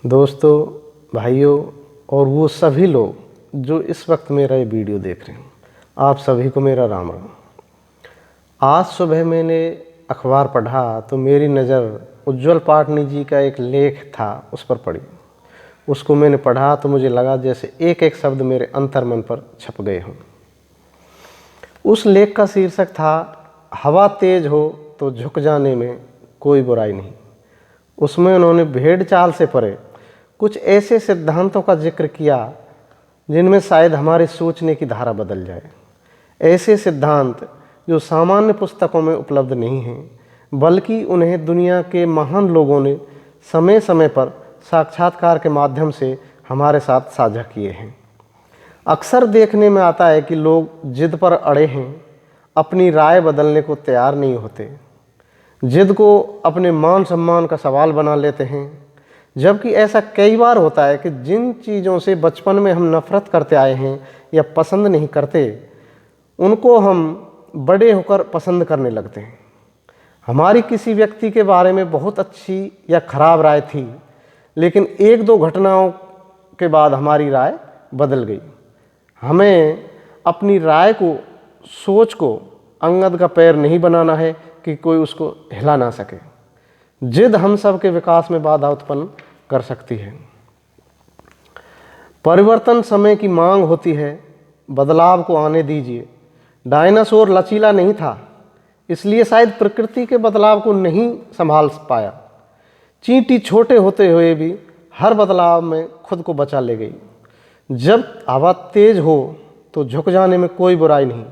दोस्तों, भाइयों और वो सभी लोग जो इस वक्त मेरा ये वीडियो देख रहे हैं, आप सभी को मेरा राम राम। आज सुबह मैंने अखबार पढ़ा तो मेरी नज़र उज्ज्वल पाटनी जी का एक लेख था उस पर पड़ी। उसको मैंने पढ़ा तो मुझे लगा जैसे एक एक शब्द मेरे अंतर्मन पर छप गए हों। उस लेख का शीर्षक था, हवा तेज हो तो झुक जाने में कोई बुराई नहीं। उसमें उन्होंने भेड़ चाल से परे कुछ ऐसे सिद्धांतों का जिक्र किया जिनमें शायद हमारे सोचने की धारा बदल जाए। ऐसे सिद्धांत जो सामान्य पुस्तकों में उपलब्ध नहीं हैं, बल्कि उन्हें दुनिया के महान लोगों ने समय समय पर साक्षात्कार के माध्यम से हमारे साथ साझा किए हैं। अक्सर देखने में आता है कि लोग जिद पर अड़े हैं, अपनी राय बदलने को तैयार नहीं होते, जिद को अपने मान सम्मान का सवाल बना लेते हैं। जबकि ऐसा कई बार होता है कि जिन चीज़ों से बचपन में हम नफ़रत करते आए हैं या पसंद नहीं करते, उनको हम बड़े होकर पसंद करने लगते हैं। हमारी किसी व्यक्ति के बारे में बहुत अच्छी या ख़राब राय थी, लेकिन एक दो घटनाओं के बाद हमारी राय बदल गई। हमें अपनी राय को, सोच को अंगद का पैर नहीं बनाना है कि कोई उसको हिला ना सके। जिद हम सब के विकास में बाधा उत्पन्न कर सकती है। परिवर्तन समय की मांग होती है, बदलाव को आने दीजिए। डायनासोर लचीला नहीं था, इसलिए शायद प्रकृति के बदलाव को नहीं संभाल पाया। चींटी छोटे होते हुए भी हर बदलाव में खुद को बचा ले गई। जब हवा तेज हो तो झुक जाने में कोई बुराई नहीं।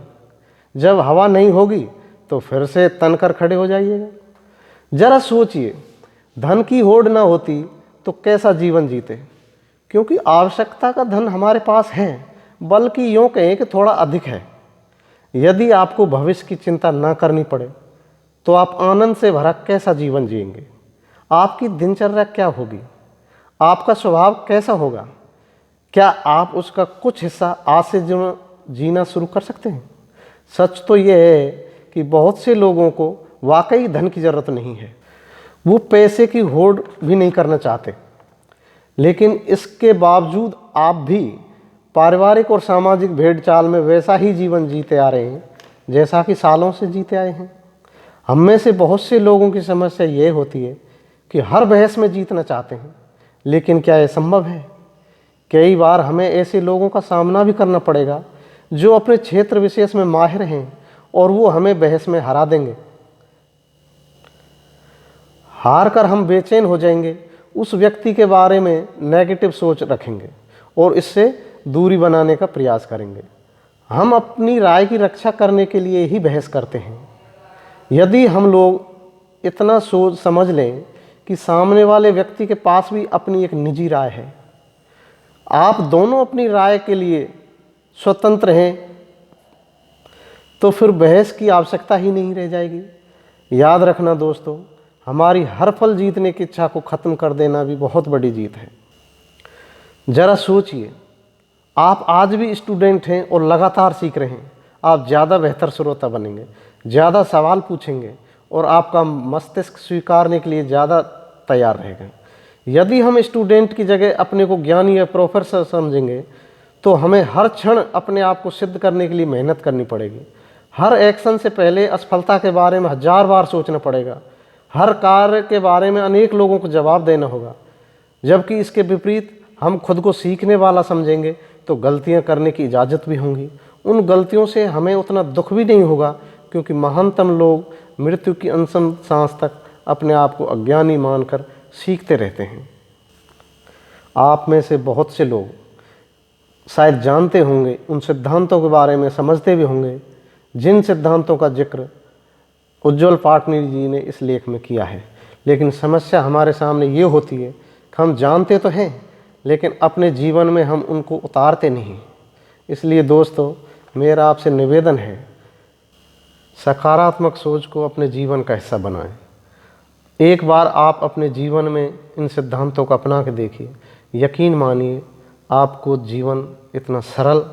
जब हवा नहीं होगी तो फिर से तनकर खड़े हो जाइएगा। जरा सोचिए, धन की होड़ ना होती तो कैसा जीवन जीते, क्योंकि आवश्यकता का धन हमारे पास है, बल्कि यूँ कहें कि थोड़ा अधिक है। यदि आपको भविष्य की चिंता ना करनी पड़े तो आप आनंद से भरा कैसा जीवन जिएंगे? आपकी दिनचर्या क्या होगी? आपका स्वभाव कैसा होगा? क्या आप उसका कुछ हिस्सा आज से जीना शुरू कर सकते हैं? सच तो यह है कि बहुत से लोगों को वाकई धन की ज़रूरत नहीं है, वो पैसे की होड़ भी नहीं करना चाहते, लेकिन इसके बावजूद आप भी पारिवारिक और सामाजिक भेड़ चाल में वैसा ही जीवन जीते आ रहे हैं जैसा कि सालों से जीते आए हैं। हम में से बहुत से लोगों की समस्या ये होती है कि हर बहस में जीतना चाहते हैं, लेकिन क्या यह संभव है? कई बार हमें ऐसे लोगों का सामना भी करना पड़ेगा जो अपने क्षेत्र विशेष में माहिर हैं और वो हमें बहस में हरा देंगे। हार कर हम बेचैन हो जाएंगे, उस व्यक्ति के बारे में नेगेटिव सोच रखेंगे और इससे दूरी बनाने का प्रयास करेंगे। हम अपनी राय की रक्षा करने के लिए ही बहस करते हैं। यदि हम लोग इतना सोच समझ लें कि सामने वाले व्यक्ति के पास भी अपनी एक निजी राय है, आप दोनों अपनी राय के लिए स्वतंत्र हैं, तो फिर बहस की आवश्यकता ही नहीं रह जाएगी। याद रखना दोस्तों, हमारी हर पल जीतने की इच्छा को ख़त्म कर देना भी बहुत बड़ी जीत है। ज़रा सोचिए, आप आज भी स्टूडेंट हैं और लगातार सीख रहे हैं। आप ज़्यादा बेहतर श्रोता बनेंगे, ज़्यादा सवाल पूछेंगे और आपका मस्तिष्क स्वीकारने के लिए ज़्यादा तैयार रहेगा। यदि हम स्टूडेंट की जगह अपने को ज्ञानी या प्रोफेसर समझेंगे तो हमें हर क्षण अपने आप को सिद्ध करने के लिए मेहनत करनी पड़ेगी। हर एक्शन से पहले असफलता के बारे में 1000 बार सोचना पड़ेगा। हर कार्य के बारे में अनेक लोगों को जवाब देना होगा। जबकि इसके विपरीत हम खुद को सीखने वाला समझेंगे तो गलतियां करने की इजाज़त भी होंगी। उन गलतियों से हमें उतना दुख भी नहीं होगा, क्योंकि महानतम लोग मृत्यु की अंतिम सांस तक अपने आप को अज्ञानी मानकर सीखते रहते हैं। आप में से बहुत से लोग शायद जानते होंगे, उन सिद्धांतों के बारे में समझते भी होंगे जिन सिद्धांतों का जिक्र उज्ज्वल पाटनी जी ने इस लेख में किया है। लेकिन समस्या हमारे सामने ये होती है कि हम जानते तो हैं, लेकिन अपने जीवन में हम उनको उतारते नहीं। इसलिए दोस्तों, मेरा आपसे निवेदन है, सकारात्मक सोच को अपने जीवन का हिस्सा बनाएं। एक बार आप अपने जीवन में इन सिद्धांतों को अपना के देखिए, यकीन मानिए आपको जीवन इतना सरल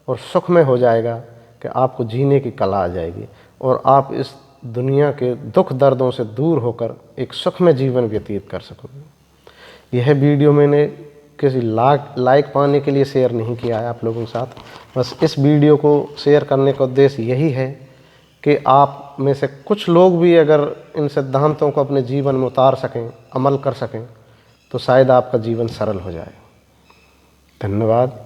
और सुखमय हो जाएगा कि आपको जीने की कला आ जाएगी और आप इस दुनिया के दुख दर्दों से दूर होकर एक सुखमय जीवन व्यतीत कर सकोगे। यह वीडियो मैंने किसी लाइक पाने के लिए शेयर नहीं किया है आप लोगों के साथ। बस इस वीडियो को शेयर करने का उद्देश्य यही है कि आप में से कुछ लोग भी अगर इन सिद्धांतों को अपने जीवन में उतार सकें, अमल कर सकें, तो शायद आपका जीवन सरल हो जाए। धन्यवाद।